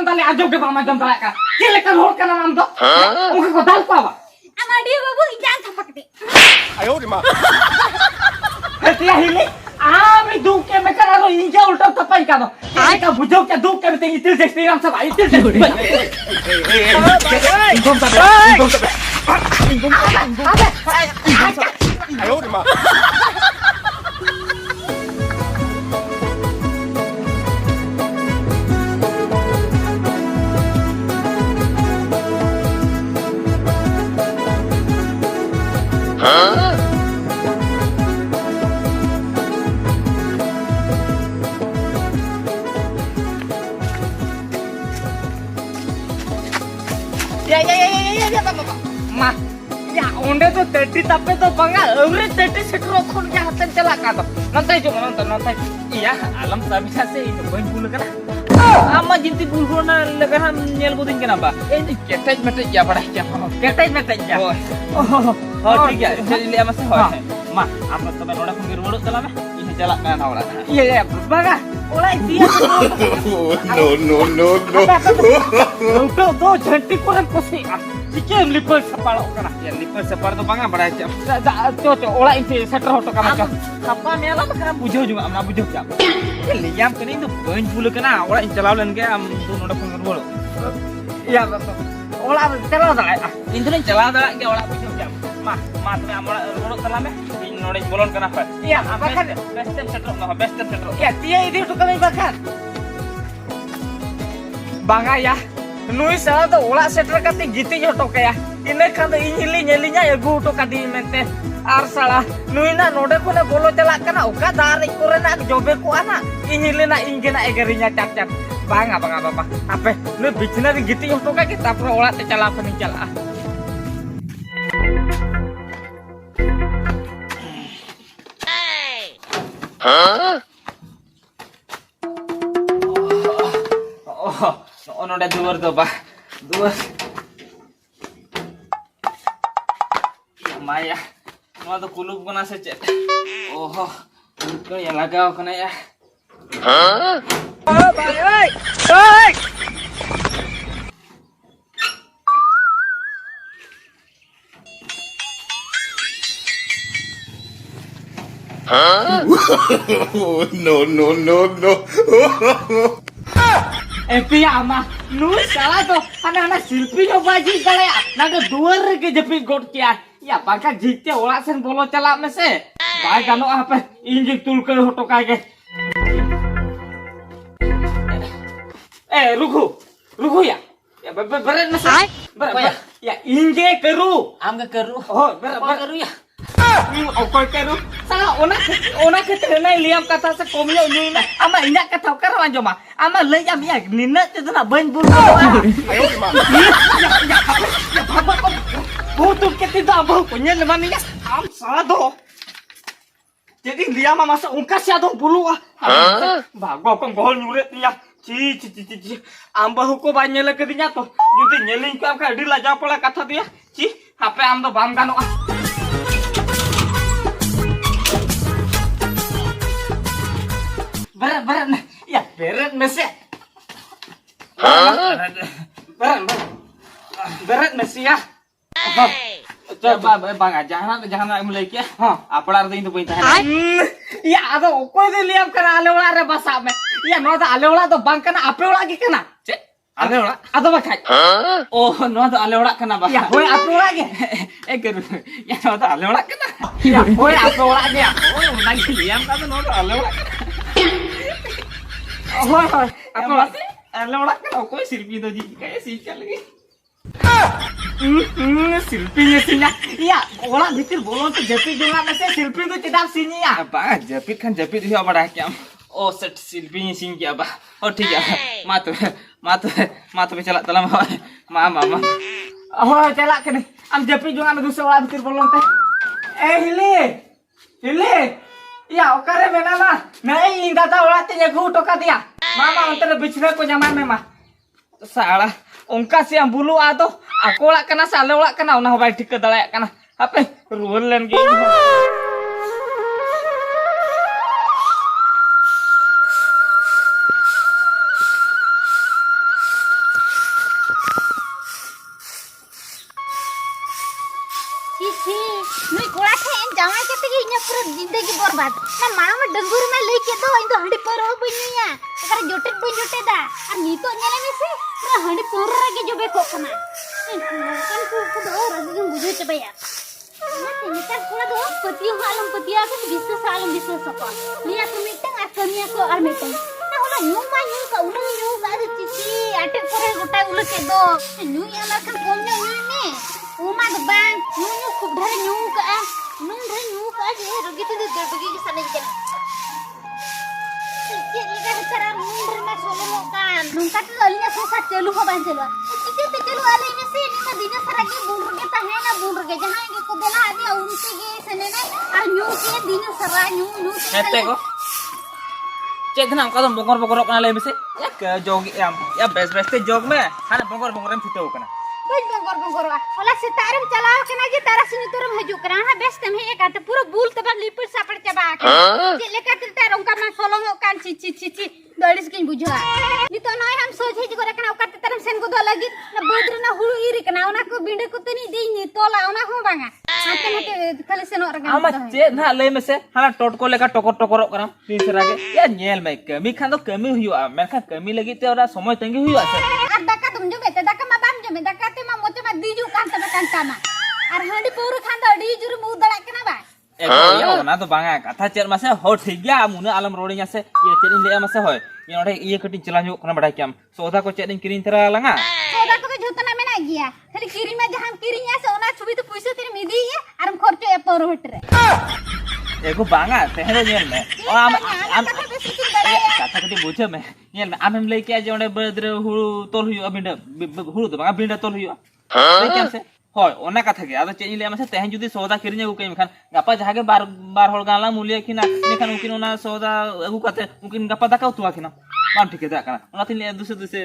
दाले आजो के बामा जम दाले का के लेकर होड़ का नाम दो उनके को दाल पावा हमारी बाबू जान थपक दे आयो रे मां हतिया हिली आमी दुख के में करा रो इंजा उल्टा थपाई का दो का बुझो के दुख के में इतिल से श्रीराम सब इतिल से आयो रे मां ya ma ya onde to 30 tape to banga every 30 setro khon ke haten chala ka to nanti jo nanti iya alam sabisa se ini bain bulu kana ama jinti bulu na lega ham nyel budin kana ba ini ketaj metaj ya pada ya ketaj metaj ya oh ठीक है चल ले ama se hoy ma apa to noda khon gir bodo chala me ini chala kana awala iya ya baga olai dia no to janti koran kosi Cikin lipel sepala kana ya lipel sepala to banga bada jam to ola ini setter hoto kana jam apa mela kana bujo juga amna bujo jam liam kani itu bain bulu kana ola in chalaulen ge am tu noda phone bolo iya ola chalau da intu ni chalau da ge ola bujo jam ma tu amora bolo talame in noda bolon kana pa iya apa kan best setter no best setter iya dia itu to kami bakan banga ya Nui salah tu olah setra kati gitu yo toke ya. Ini kan tu nyelinya ya gu to kati mente. Ar salah nui na node ko na bolo celak kana oka dari kore na jobe ko ana. Inyili na ingena egerinya cap. Bang apa. Apa nui bichina di gitu yo toke kita pro olah te celak pani celak. Ono ada dua tuh pak, dua. Ya Maya, mau tuh kulub kena saja. Oh, itu yang lagau kena ya. Oh, baik. No. Piya ama, nui salah tuh, anak-anak silpi nyoba aja kali ya. Naga dua ke jepit got kia. Ya bangka jite olah sen bolo celak mese. Baik kano apa, injek tul ke hoto kage. Ruku ya. Ya berat mese. Berat. Ya injek keru. am ga kru Oh berat kru ya Okoy keru. Salah ona ke terena liam kata se komio ni na. Ama inyak kata karo anjo ma. Ama le ya mi nina tu na bain bulu. Ayo रे मां Ya baba ko. Butuh ke tidak abah punya lemah ni ya. Am salah doh. Jadi liam masa ungkas ya doh bulu ah. Bago ko gol nyuret ni ya. Ci. Ambah ko banyak lagi dinya to. Jadi nyeling ko am ka di laja pala kata dia. Ci, hape am do bam gano ah. Berat. Ya, berat mesi. Berat mesi ya. Coba bang jangan mulai kia. Apa arti itu pintar? Ya, ada kau itu liam kena aleola re basa me. Ya, nada aleola tu bang kena apa lagi kena? Cek, aleola. Ada bakai. Oh, nada aleola kena basa. Ya, kau apa lagi? Keru. Ya, nada aleola kena. Ya, kau apa lagi ya? Oh, lagi liam kata nada aleola kena. Oh, apa lagi? Aleola kena. Kau silpi tu jadi kayak sikal lagi. Silpinya sinya. Iya, orang bikin bolong tuh japit juga masih silpi tuh tidak sini ya. Apa? Japit kan japit itu apa dah kiam? Oh, set silpinya sini apa? Oh, ठीक है. Matu celak dalam mama. Oh, celak kene. Am japit juga am dusa orang bikin bolong teh. Hili. Iya, okare menama. Nah, ini data orang tanya gue toka dia. Mama untuk bicara ko nyaman memang. Salah. Ungka siang bulu atau aku lah kena salah lah kena unah baik dikit dalek kena apa rulen gini. पूरा जिंदगी बर्बाद ना मामा में डंगूर में लेके दो इन तो हंडी पर हो बनिया अगर जोटे बन जोटे दा और नी तो नेले में से पूरा हंडी पूरा के जो बेको कना kan ku do ragi yang bujo coba ya ना निकर पूरा दो पतियों पतिया को bisa salam bisa sokon lihat ke meeting akhirnya ko ar meeting ना होला न्यू मा न्यू का उन न्यू बारे चिची अटक करे गोटा उल के दो न्यू या ना kan कम न्यू ने उमा द बांग न्यू खूब ढेर न्यू का जे रगी तो बगी के सने के चिची लिगा cara mundur mas solo kan nungka तो अलिया सोसा चलू हो बान चलो चिची तो चलू आले में से नी दिना सरगी बुंर के ता है ना बुंर के जहां के को देला आदि उनसे के सने ना और न्यू के दिना सरा न्यू हेते को चेतना का तो बंगर कना ले में से एक जोग या बेस बेस ते जोग में हाना बंगर में फिटो कना कुछ बंगर होला से तारम चलाओ के ना जे तारा सिनी तुरम हजू करा हां बेस तम है एक आटे पूरा बुल तब लिपट सापड़ चबा के जे लेका तारम का मैं सोलो कान ची दड़िस किन बुझा नी तो नय हम सोचे जे करे कना ओका तरम सेन को दो लगी ना बोद्र ना हुळु इरी कना ओना को बिंडे को तनी देई नी तोला ओना हो बांगा हाते हाते खाली सेन ओरगा आमा चे ना ले में से हाना टोटको लेका टोकर करा तीन सरा के या नेल में कमी खान तो कमी हुआ मेखा कमी लगी ते ओरा समय तंगी हुआ से আর ডাকা তুমি জমে তে ডাকা মা বাম জমে ডাকা তে মা মোতে মা দিজু কান তে কান কানা আর হাঁडी পুরো খান দ ডিজুর মু দড়া কেনা बा ya ona to banga katha cer mase ho thik gya muna alam rodinya se ye cerin le mase hoy ye ode iye katin celanju kana badai kyam soda ko cerin kirin tera langa सोदा को तो झुतना में ना गया खाली किरी में जहां किरी या से ओना छुबी तो पैसे तेरे मिदी है और हम खर्चो ए पर हटरे ego banga tehre nyel me o am kata kati buche me nyel me am lei ke je ode bedre hulu tol huyu abinda hulu to banga binda tol huyu le kyam se hoy ona katha ge ado chein le mase tehen judi soda kirin agu kai khan gapa jahage bar hol gala mulya khina nekan ukin ona soda agu kate ukin gapa dakau tuwa khina मान ठीक है दा kana ona tin दूसरे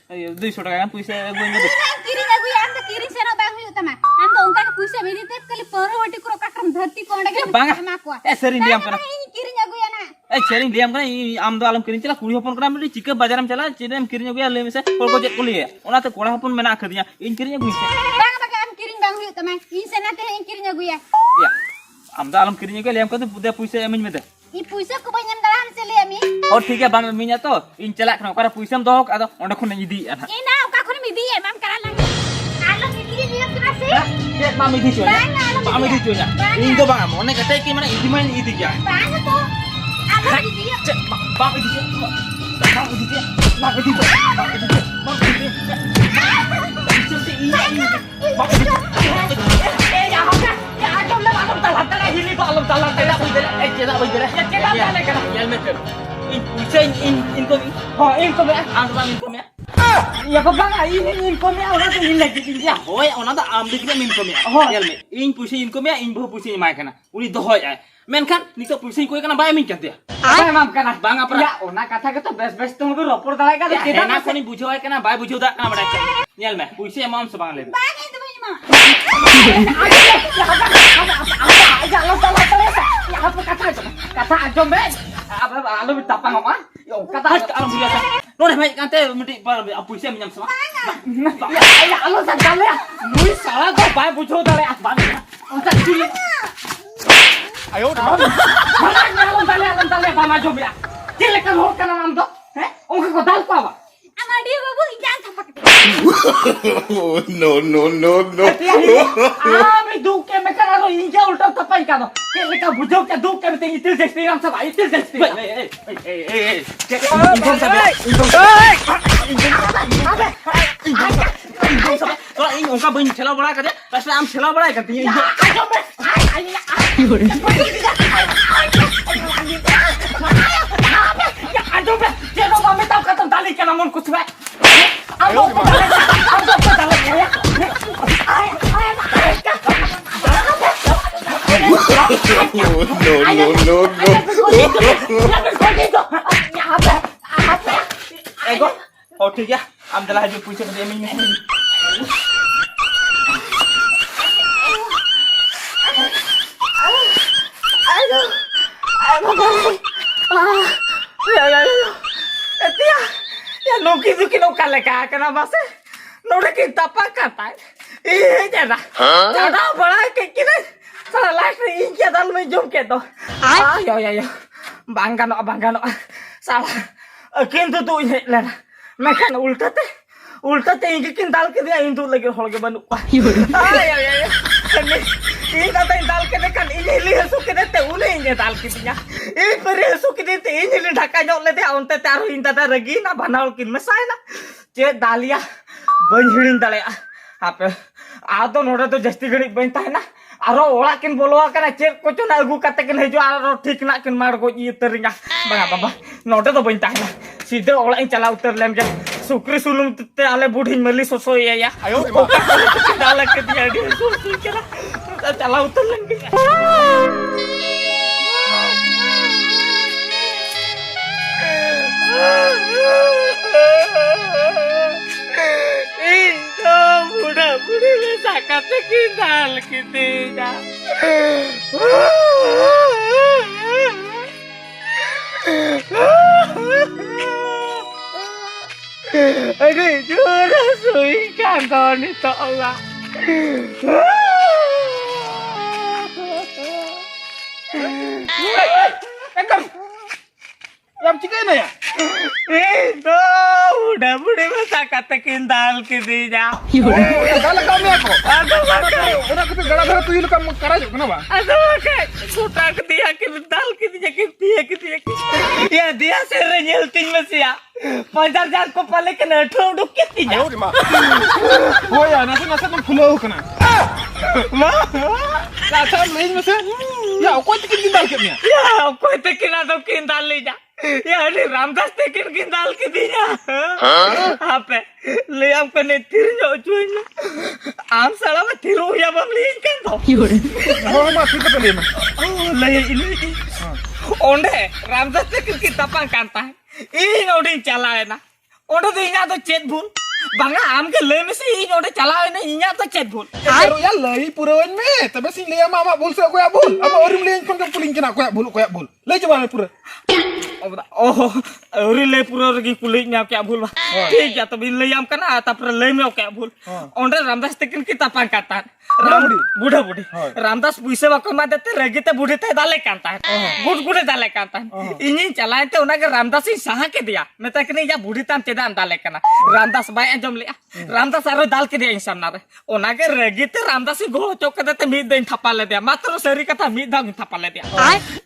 200 টাকা kan puisa agu inga किरी ना गुया हम तो किरी से ना बांग हुई तमा हम तो उनका के पैसे मिदी ते कली पर हटी करो काकम धरती कोंडा के banga मा को serin diam kana किरी ना गुया ना serin diam kana am do alam kirin chala kuri hopon kana midi chika bajaram chala chidem kirin agu ya le mise kol ko jet kuliye ona te kola hopon mena akhdiya in kirin agu ise बांग बांग हम किरी बांग हुई तमा इन से ना ते किरी ना गुया ya am do alam kirin agu le am ka to bude puisa emin mede ई पैसा को बयन दरान से ले अमी और ठीक है bang minya to in chala kana okara puisam dohok ado onde khon idi ana ई ना का खन मिदी है मैम करा लंग आलो मिदी लियो कना से je mami di chonya mami di chonya in do bang mone kate ki mana idi main idi ya बांग तो आलो मिदी je bang idi je bang idi je bang idi je bang idi je bang idi je ya hoka ya alam talan tala hili ko alam talan tala ko dele cela ko dele ya cela tala kana ya meter in puisa in ko ho in ko me ang bang in ko me ya ko bang in ko me ona to in lagi din ya hoy ona da am dik me in ko me ho yel me in puisa in ko me in bo puisa mai kana uni do hoy menkan nito puisa ko kana bay min kan dia bay mam kana bang apra ya ona katha ke to bes to mo ropor dalai ka kita na koni bujho hoy kana bay bujho da kana bada yel me puisa mam so bang le बांग तो भाई मां kata aja me apa alu tapang apa yo kata alam biasa no deh mai kante mesti puisi minyam sama ya alu sakale ya lui salah ko bai bujo dale bang onta dili ayo alam tale apa maju ya kile kan ho kana nam do onka ko dal pa ba हमारी बाबू जान थपकते no मैं दुख के मैं करा रो इंजा उल्टा तपाई का दो के लेका बुझो के दुख के ते इतिल जस्ती हम सब इतिल जस्ती इनकम सब तो इन उनका बन चला बड़ा कर दे बस हम चला बड़ा करती है आजो बे जेनो मम्मी तब खत्म डाली के नाम कुछ है अब तो डाल गया no ego oh ठीक है हम जला जो पूछे तो में ya nuki zuki no kaleka kana base nore ki tapa kata eh jada jada bada ke kine Salah last ni inja dalam jom ke to. Yo. Bang gano. Salah. Kintu tu ini lah. Makan ulta te inja kin dal ke dia intu lagi hol ke banu. Yo. Ini kata dal ke kan ini lihat suke te ule inja dal ke dia. Ini peri suke te ini li ढका nyok le te onte taruh inta ta ragi na banal kin mesai na. Ce dalia banhirin dalaya. Apa? Ado noda to jasti gani bantah na. Aro ola kin boloa kana ce kocho na agu kate kin hejo aro ठीक na kin mar go iternya. Bang apa? Noda to bantah na. Sida ola in chala uter lem je. Sukri sulung te ale budhin meli soso ya. Ayo, Dala ke dia dia susu kira. Chala uter lem ke. Budak-budak le sakat kindal kitnya. Aduh, jurah sui kantor ni tolak. Ekam. Yang cika ini ya? Itu budak-budak le sakat kindal kitnya. Kalau kami aku. Aduh, makai. Orang kita gara-gara tu kamu karajo kenapa? Aduh, makai. Sutak dia kindal kitnya kitnya. Ya dia serenyel ting masih ya. Pajar jar ko pale ke nathau duk kitnya. Ayo, Rima. Oh ya, nasi tuh fulau kena. Nasi main masa. Ya, aku tikin kindal kitnya. Ya, aku tekin atau kindal leja. Ya, ini Ramdas tekin kindal kitnya. Apa? Liam kene tirnyo cuina. Am salah mah tiru ya bamlin kan to. Oh, masih kita lima. Oh, laya ini. Onde Ramdas tekin kita pangkanta. Ini udah calain na. Udah tuh inya tuh chat bun. Bangga am ke le mesti ini udah calain na inya tuh chat bun. Pero ya lagi purawan me. Tapi sih lihat mama bul saya koyak bul. Apa orang lihat kon puling kena koyak bul. Lagi coba pura. Oh, uri le pura lagi kulitnya kayak bul bah. ठीक है तो बिल्ले हम करना आता पर ले में kayak bul. Onde Ramdas tekin kita pangkatan. Buddha budi. Ramdas puise wakon ma dete regi te budi te dale kantan. Bud dale kantan. Ini calain te unaga Ramdas sih saha ke dia. Meta kene ya budi tan tidak dale kana. Ramdas baik anjom liya. Ramdas aro dal ke dia insan nare. Unaga regi te Ramdas sih go chok dete mid दिन thapale dia. Matro seri kata mid dang thapale dia.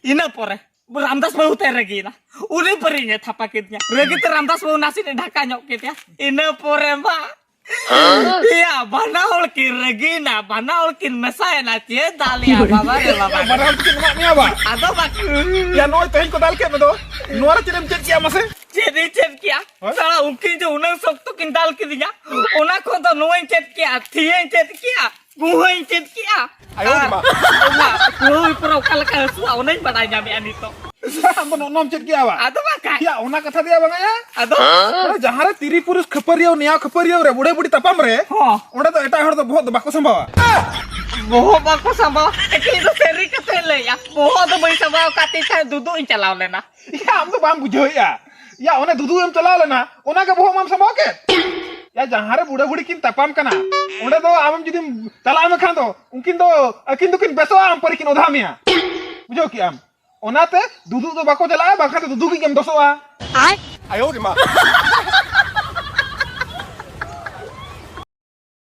Ina pore. Ramdas bau te regi na. Uri perinya thapakitnya. Regi te Ramdas bau nasi ne ढका nyok kitnya. Ina pore ma. Iya, banaul kin Regina, banaul kin Mesai na cie dalia baba re baba. Barang kin mak ni apa? Ado bak. Ya noi teh ko dal ke bedo. Nuara cirim cek kia mase. Jadi chat kia. Salah unkin jo unang sok to kin dal ke dinya. Una ko to noin chat kia, thien chat kia. Guhoin chat kia. Ayo Rima. Oma, guhoi pro kal suau nai badai nyami anito. Sampai nom cek kia apa? Ado bak. Ya, ona kata dia bang ya. Ado. जहाँ तिरी पुरुष खपरियो निया खपरियो रे बुढ़े बुढ़ी तपाम रे ओडे तो एटा हर तो बहुत बाको संभव बहुत बाको संभव एकी तो सेरी कते ले या बहुत बई संभव काती था दुदु इन चलाव लेना या हम तो बाम बुझो या ओने दुदु हम चलाव लेना ओना के बहुत हम संभव के या जहाँ रे बुढ़े बुढ़ी किन तपाम कना ओडे तो आम जुदी चलाव में खान तो उनकिन तो किन बेसो आम पर किन ओधामिया बुझो कि आम ओनाते दुदु तो बाको चलाए बाखा तो दुदु की हम दोसोआ आयो रे मां